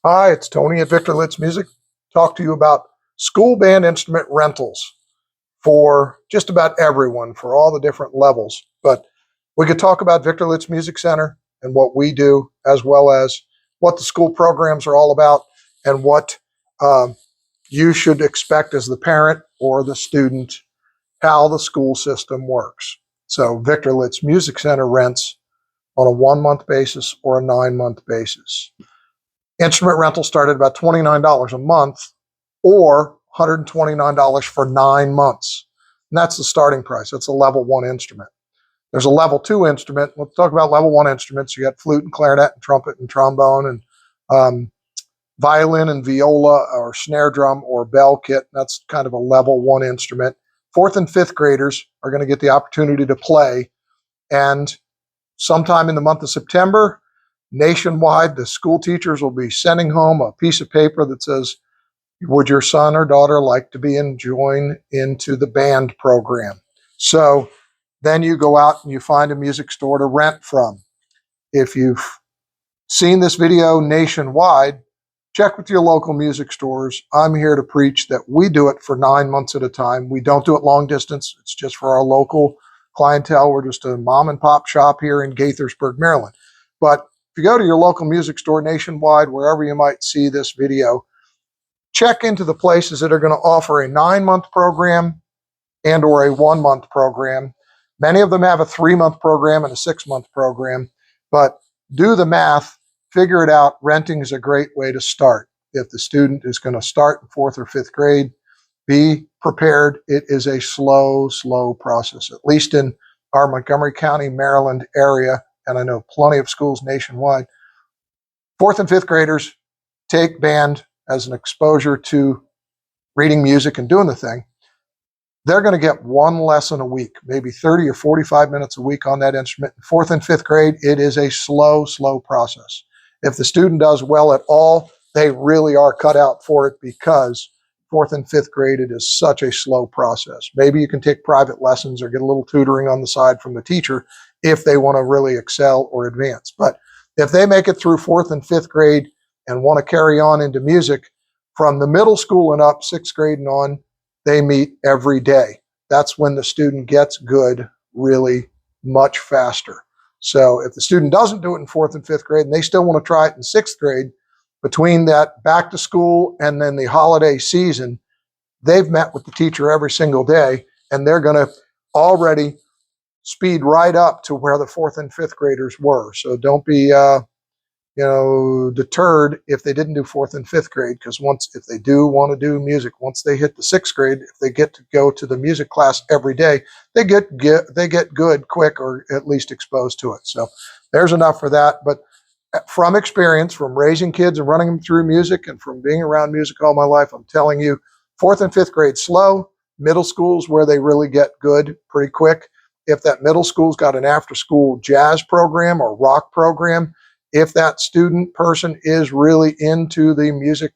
Hi, it's Tony at Victor Litz Music. Talk to you about school band instrument rentals for just about everyone, for all the different levels. But we could talk about Victor Litz Music Center and what we do, as well as what the school programs are all about and what you should expect as the parent or the student, how the school system works. So Victor Litz Music Center rents on a 1-month basis or a 9-month basis. Instrument rental started at about $29 a month or $129 for 9 months. And that's the starting price. That's a level 1 instrument. There's a level 2 instrument. Let's talk about level 1 instruments. You got flute and clarinet and trumpet and trombone and violin and viola or snare drum or bell kit. That's kind of a level 1 instrument. 4th and 5th graders are going to get the opportunity to play. And sometime in the month of September, nationwide, the school teachers will be sending home a piece of paper that says, would your son or daughter like to be join into the band program? So then you go out and you find a music store to rent from. If you've seen this video nationwide, check with your local music stores. I'm here to preach that we do it for 9 months at a time. We don't do it long distance. It's just for our local clientele. We're just a mom and pop shop here in Gaithersburg, Maryland. But if you go to your local music store nationwide, wherever you might see this video, check into the places that are going to offer a 9-month program and or a 1-month program. Many of them have a 3-month program and a 6-month program, but do the math, figure it out. Renting is a great way to start. If the student is going to start in 4th or 5th grade, be prepared. It is a slow process, at least in our Montgomery County, Maryland area. And I know plenty of schools nationwide. 4th and 5th graders take band as an exposure to reading music and doing the thing. They're going to get 1 lesson a week, maybe 30 or 45 minutes a week on that instrument. 4th and 5th grade, it is a slow process. If the student does well at all, they really are cut out for it, because 4th and 5th grade, it is such a slow process. Maybe you can take private lessons or get a little tutoring on the side from the teacher if they want to really excel or advance. But if they make it through 4th and 5th grade and want to carry on into music, from the middle school and up, 6th grade and on, they meet every day. That's when the student gets good really much faster. So if the student doesn't do it in 4th and 5th grade and they still want to try it in 6th grade, between that back to school and then the holiday season, they've met with the teacher every single day, and they're going to already speed right up to where the 4th and 5th graders were. So don't be deterred if they didn't do 4th and 5th grade, because if they do want to do music, once they hit the 6th grade, if they get to go to the music class every day, they get good quick, or at least exposed to it. So there's enough for that. But from experience, from raising kids and running them through music and from being around music all my life, I'm telling you, 4th and 5th grade slow, middle school's where they really get good pretty quick. If that middle school's got an after-school jazz program or rock program, if that student person is really into the music,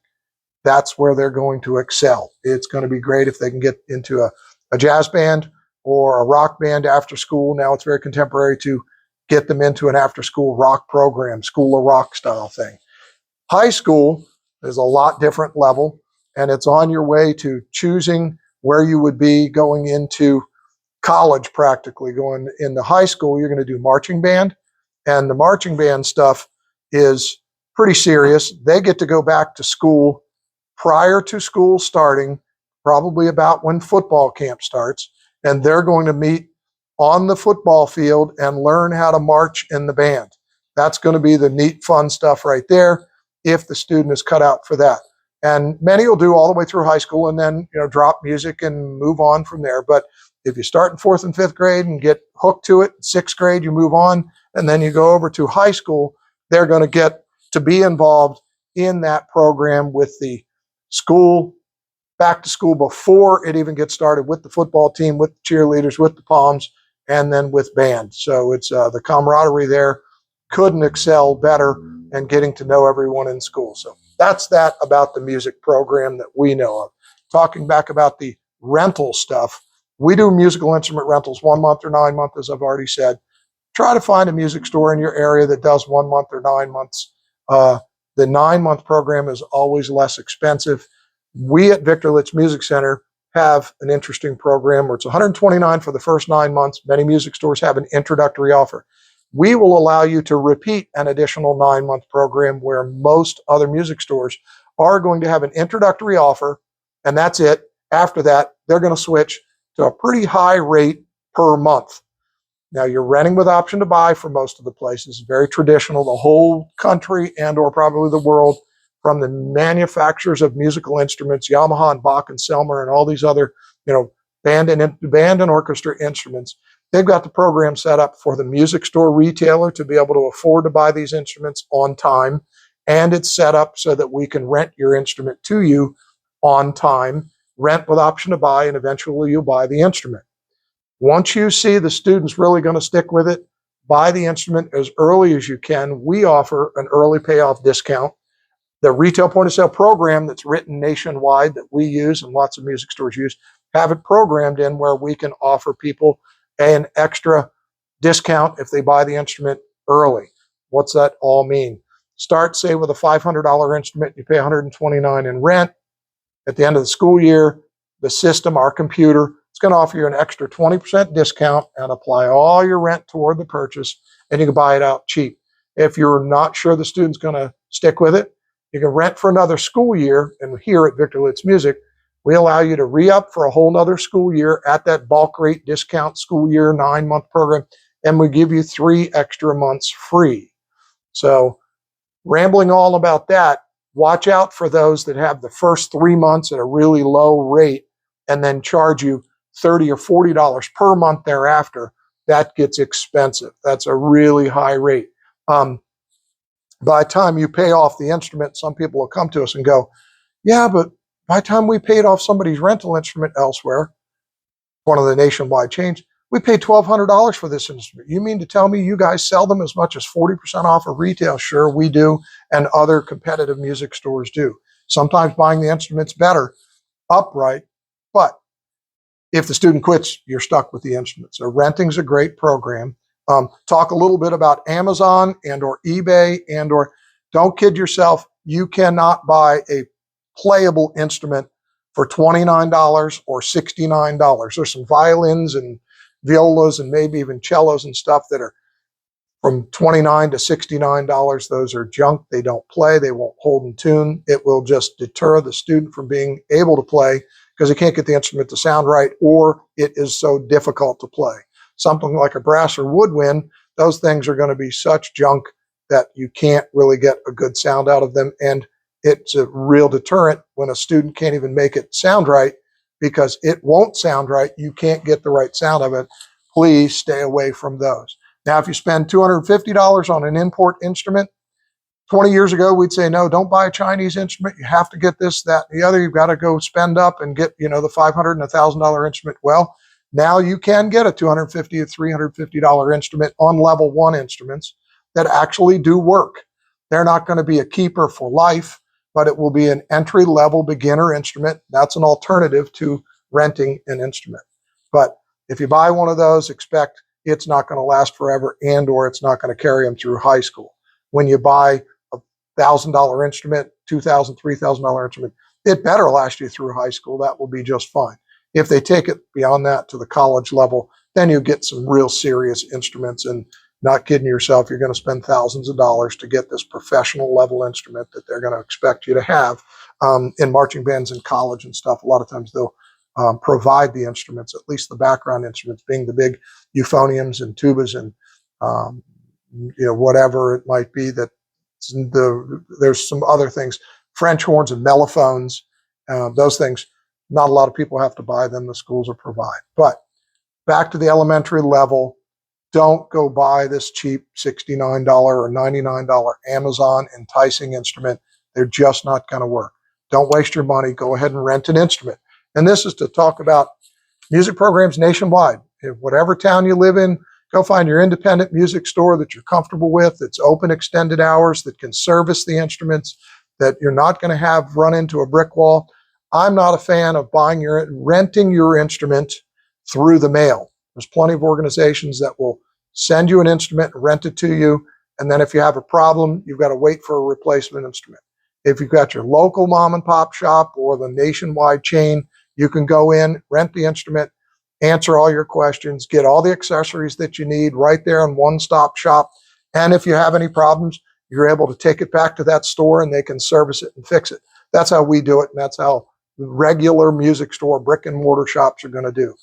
that's where they're going to excel. It's going to be great if they can get into a jazz band or a rock band after school. Now it's very contemporary to get them into an after-school rock program, School of Rock style thing. High school is a lot different level, and it's on your way to choosing where you would be going into college practically. Going into high school, you're going to do marching band, and the marching band stuff is pretty serious. They get to go back to school prior to school starting, probably about when football camp starts, and they're going to meet on the football field and learn how to march in the band. That's going to be the neat, fun stuff right there, if the student is cut out for that. And many will do all the way through high school and then drop music and move on from there. But if you start in 4th and 5th grade and get hooked to it, 6th grade you move on, and then you go over to high school, they're going to get to be involved in that program with the school, back to school before it even gets started, with the football team, with the cheerleaders, with the Poms, and then with band. So it's the camaraderie there couldn't excel better, and getting to know everyone in school. So that's that about the music program that we know of. Talking back about the rental stuff, we do musical instrument rentals 1 month or 9 months, as I've already said. Try to find a music store in your area that does 1 month or 9 months. The 9-month program is always less expensive. We at Victor Litz Music Center have an interesting program where it's $129 for the first 9 months. Many music stores have an introductory offer. We will allow you to repeat an additional 9-month program where most other music stores are going to have an introductory offer, and that's it. After that, they're going to switch to a pretty high rate per month. Now, you're renting with option to buy for most of the places. Very traditional, the whole country and or probably the world, from the manufacturers of musical instruments, Yamaha and Bach and Selmer and all these other, band and orchestra instruments. They've got the program set up for the music store retailer to be able to afford to buy these instruments on time. And it's set up so that we can rent your instrument to you on time, rent with option to buy, and eventually you'll buy the instrument. Once you see the student's really going to stick with it, buy the instrument as early as you can. We offer an early payoff discount. The retail point of sale program that's written nationwide that we use and lots of music stores use, have it programmed in where we can offer people an extra discount if they buy the instrument early. What's that all mean? Start, say, with a $500 instrument, you pay $129 in rent. At the end of the school year, the system, our computer, it's going to offer you an extra 20% discount and apply all your rent toward the purchase, and you can buy it out cheap. If you're not sure the student's going to stick with it, you can rent for another school year, and here at Victor Litz Music, we allow you to re-up for a whole nother school year at that bulk rate discount school year 9-month program, and we give you 3 extra months free. So, rambling all about that, watch out for those that have the first 3 months at a really low rate and then charge you $30 or $40 per month thereafter. That gets expensive. That's a really high rate. By the time you pay off the instrument, some people will come to us and go, yeah, but by the time we paid off somebody's rental instrument elsewhere, one of the nationwide chains, we paid $1,200 for this instrument. You mean to tell me you guys sell them as much as 40% off of retail? Sure, we do, and other competitive music stores do. Sometimes buying the instrument's better upright, but if the student quits, you're stuck with the instrument. So renting's a great program. Talk a little bit about Amazon and or eBay and or don't kid yourself. You cannot buy a playable instrument for $29 or $69. There's some violins and violas and maybe even cellos and stuff that are from $29 to $69. Those are junk. They don't play. They won't hold in tune. It will just deter the student from being able to play because they can't get the instrument to sound right, or it is so difficult to play. Something like a brass or woodwind, those things are going to be such junk that you can't really get a good sound out of them. And it's a real deterrent when a student can't even make it sound right because it won't sound right. You can't get the right sound of it. Please stay away from those. Now, if you spend $250 on an import instrument, 20 years ago, we'd say, no, don't buy a Chinese instrument. You have to get this, that, and the other. You've got to go spend up and get, the $500 and $1,000 instrument. Well, now you can get a $250 or $350 instrument on level 1 instruments that actually do work. They're not going to be a keeper for life, but it will be an entry-level beginner instrument. That's an alternative to renting an instrument. But if you buy one of those, expect it's not going to last forever and or it's not going to carry them through high school. When you buy a $1,000 instrument, $2,000, $3,000 instrument, it better last you through high school. That will be just fine. If they take it beyond that to the college level, then you get some real serious instruments, and not kidding yourself, you're going to spend thousands of dollars to get this professional level instrument that they're going to expect you to have. In marching bands in college and stuff, a lot of times they'll provide the instruments, at least the background instruments, being the big euphoniums and tubas and whatever it might be. That there's some other things, French horns and mellophones, those things. Not a lot of people have to buy them. The schools will provide. But back to the elementary level, don't go buy this cheap $69 or $99 Amazon enticing instrument. They're just not going to work. Don't waste your money. Go ahead and rent an instrument. And this is to talk about music programs nationwide. In whatever town you live in, go find your independent music store that you're comfortable with, that's open extended hours, that can service the instruments, that you're not going to have run into a brick wall. I'm not a fan of renting your instrument through the mail. There's plenty of organizations that will send you an instrument, rent it to you, And then if you have a problem, you've got to wait for a replacement instrument. If you've got your local mom and pop shop or the nationwide chain, you can go in, rent the instrument, answer all your questions, get all the accessories that you need right there in one-stop shop. And if you have any problems, you're able to take it back to that store and they can service it and fix it. That's how we do it, and that's how regular music store, brick and mortar shops are going to do.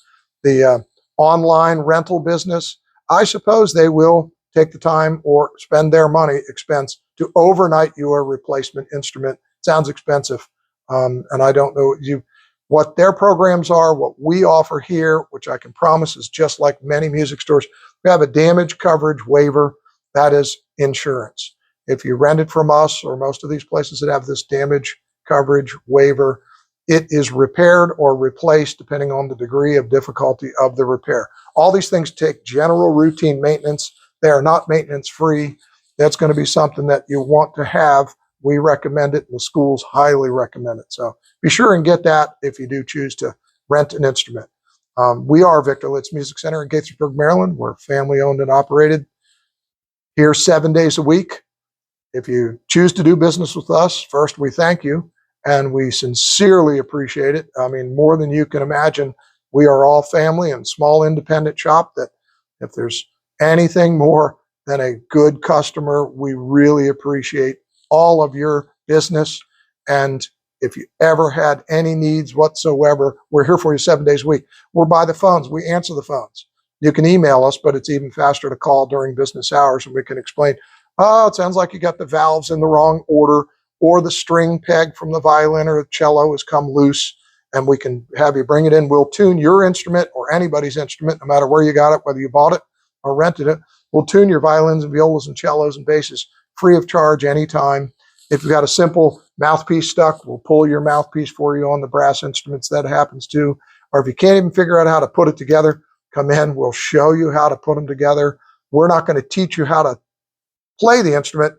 The online rental business, I suppose they will take the time or spend their money expense to overnight you a replacement instrument. Sounds expensive, and I don't know what their programs are. What we offer here, which I can promise is just like many music stores, we have a damage coverage waiver. That is insurance. If you rent it from us or most of these places that have this damage coverage waiver, it is repaired or replaced depending on the degree of difficulty of the repair. All these things take general routine maintenance. They are not maintenance free. That's going to be something that you want to have. We recommend it, and the schools highly recommend it. So be sure and get that if you do choose to rent an instrument. We are Victor Litz Music Center in Gaithersburg, Maryland. We're family owned and operated here 7 days a week. If you choose to do business with us, first, we thank you, and we sincerely appreciate it. I mean, more than you can imagine. We are all family and small independent shop that if there's anything more than a good customer, we really appreciate all of your business. And if you ever had any needs whatsoever, we're here for you 7 days a week. We're by the phones. We answer the phones. You can email us, but it's even faster to call during business hours, and we can explain, oh, it sounds like you got the valves in the wrong order, or the string peg from the violin or the cello has come loose, and we can have you bring it in. We'll tune your instrument or anybody's instrument, no matter where you got it, whether you bought it or rented it. We'll tune your violins and violas and cellos and basses free of charge anytime. If you've got a simple mouthpiece stuck, we'll pull your mouthpiece for you on the brass instruments. That happens too. Or if you can't even figure out how to put it together, come in. We'll show you how to put them together. We're not going to teach you how to play the instrument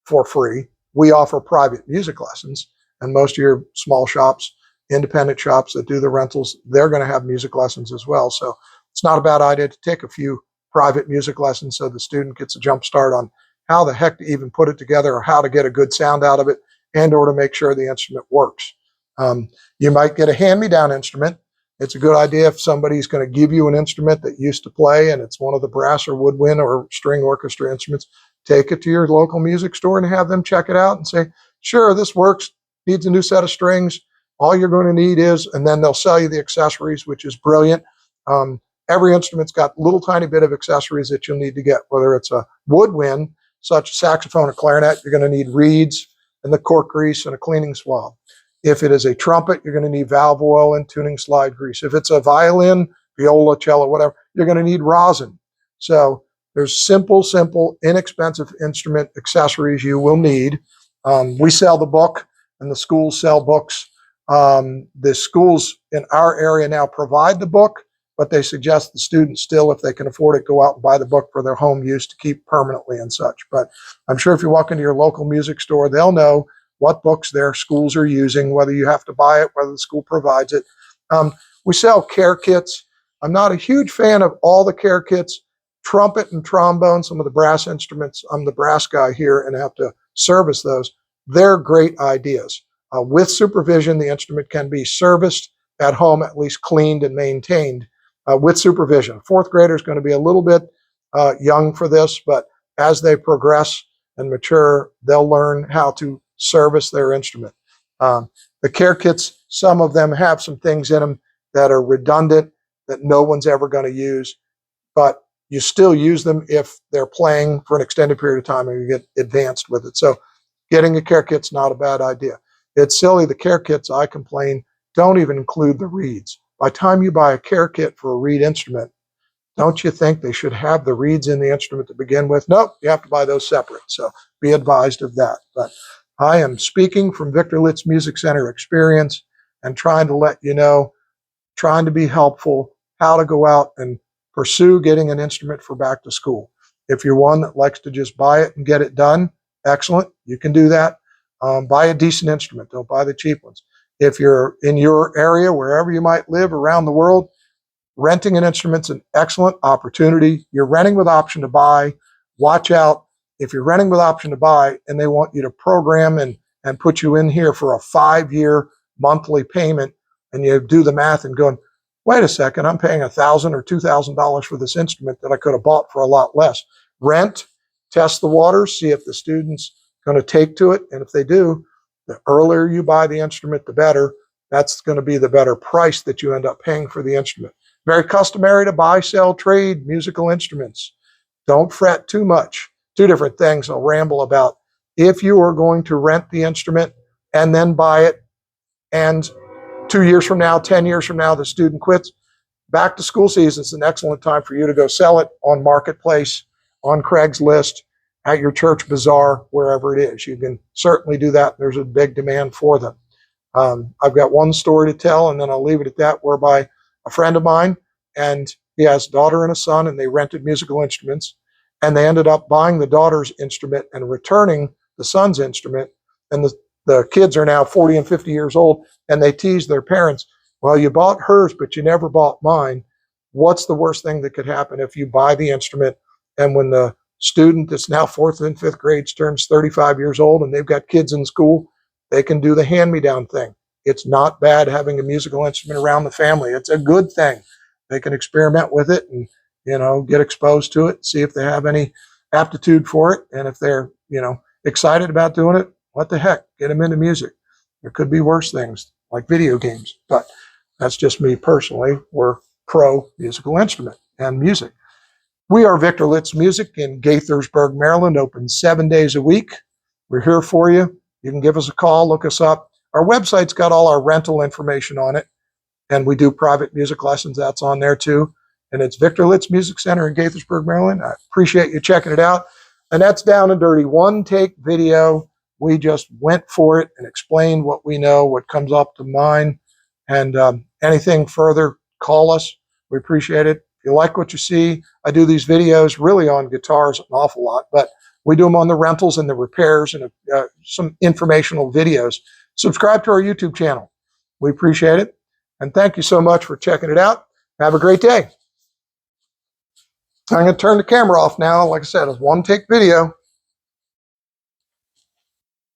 for free. We offer private music lessons, and most of your small shops, independent shops that do the rentals, they're going to have music lessons as well. So it's not a bad idea to take a few private music lessons so the student gets a jump start on how the heck to even put it together or how to get a good sound out of it and or to make sure the instrument works. You might get a hand-me-down instrument. It's a good idea if somebody's going to give you an instrument that used to play and it's one of the brass or woodwind or string orchestra instruments. Take it to your local music store and have them check it out and say, sure, this works, needs a new set of strings. All you're going to need is, and then they'll sell you the accessories, which is brilliant. Every instrument's got a little tiny bit of accessories that you'll need to get, whether it's a woodwind, such as saxophone or clarinet, you're going to need reeds and the cork grease and a cleaning swab. If it is a trumpet, you're going to need valve oil and tuning slide grease. If it's a violin, viola, cello, whatever, you're going to need rosin. So there's simple, inexpensive instrument accessories you will need. We sell the book, and the schools sell books. The schools in our area now provide the book, but they suggest the students still, if they can afford it, go out and buy the book for their home use to keep permanently and such. But I'm sure if you walk into your local music store, they'll know what books their schools are using, whether you have to buy it, whether the school provides it. We sell care kits. I'm not a huge fan of all the care kits. Trumpet and trombone, some of the brass instruments, I'm the brass guy here and have to service those. They're great ideas. With supervision, the instrument can be serviced at home, at least cleaned and maintained with supervision. Fourth grader is going to be a little bit young for this, but as they progress and mature, they'll learn how to service their instrument. The care kits, some of them have some things in them that are redundant that no one's ever going to use, but you still use them if they're playing for an extended period of time and you get advanced with it. So getting a care kit's not a bad idea. It's silly, the care kits, I complain, don't even include the reeds. By the time you buy a care kit for a reed instrument, don't you think they should have the reeds in the instrument to begin with? Nope, you have to buy those separate. So be advised of that. But I am speaking from Victor Litz Music Center experience and trying to let you know, trying to be helpful, how to go out and pursue getting an instrument for back to school. If you're one that likes to just buy it and get it done, excellent, you can do that. Buy a decent instrument, don't buy the cheap ones. If you're in your area, wherever you might live around the world, renting an instrument's an excellent opportunity. You're renting with option to buy. Watch out. if you're renting with option to buy and they want you to program and put you in here for a 5-year monthly payment, and you do the math and going, wait a second, I'm paying $1,000 or $2,000 for this instrument that I could have bought for a lot less. Rent, test the waters, see if the student's going to take to it. And if they do, the earlier you buy the instrument, the better. That's going to be the better price that you end up paying for the instrument. Very customary to buy, sell, trade musical instruments. Don't fret too much. Two different things I'll ramble about. If you are going to rent the instrument and then buy it, and 2 years from now, 10 years from now, the student quits, back to school season is an excellent time for you to go sell it on Marketplace, on Craigslist, at your church bazaar, wherever it is. You can certainly do that. There's a big demand for them. I've got one story to tell, and then I'll leave it at that, whereby a friend of mine, and he has a daughter and a son, and they rented musical instruments, and they ended up buying the daughter's instrument and returning the son's instrument. And the kids are now 40 and 50 years old, and they tease their parents, well, you bought hers, but you never bought mine. What's the worst thing that could happen if you buy the instrument, and when the student that's now 4th and 5th grades turns 35 years old and they've got kids in school, they can do the hand-me-down thing. It's not bad having a musical instrument around the family. It's a good thing. They can experiment with it and, get exposed to it, see if they have any aptitude for it. And if they're, excited about doing it, what the heck, get them into music. There could be worse things like video games, but that's just me personally. We're pro musical instrument and music. We are Victor Litz Music in Gaithersburg, Maryland, open 7 days a week. We're here for you. You can give us a call, look us up. Our website's got all our rental information on it, and we do private music lessons. That's on there too. And it's Victor Litz Music Center in Gaithersburg, Maryland. I appreciate you checking it out. And that's down and dirty, one-take video. We just went for it and explained what we know, what comes up to mind. And anything further, call us. We appreciate it. If you like what you see, I do these videos really on guitars an awful lot, but we do them on the rentals and the repairs and some informational videos. Subscribe to our YouTube channel. We appreciate it. And thank you so much for checking it out. Have a great day. I'm going to turn the camera off now. Like I said, it's one-take video.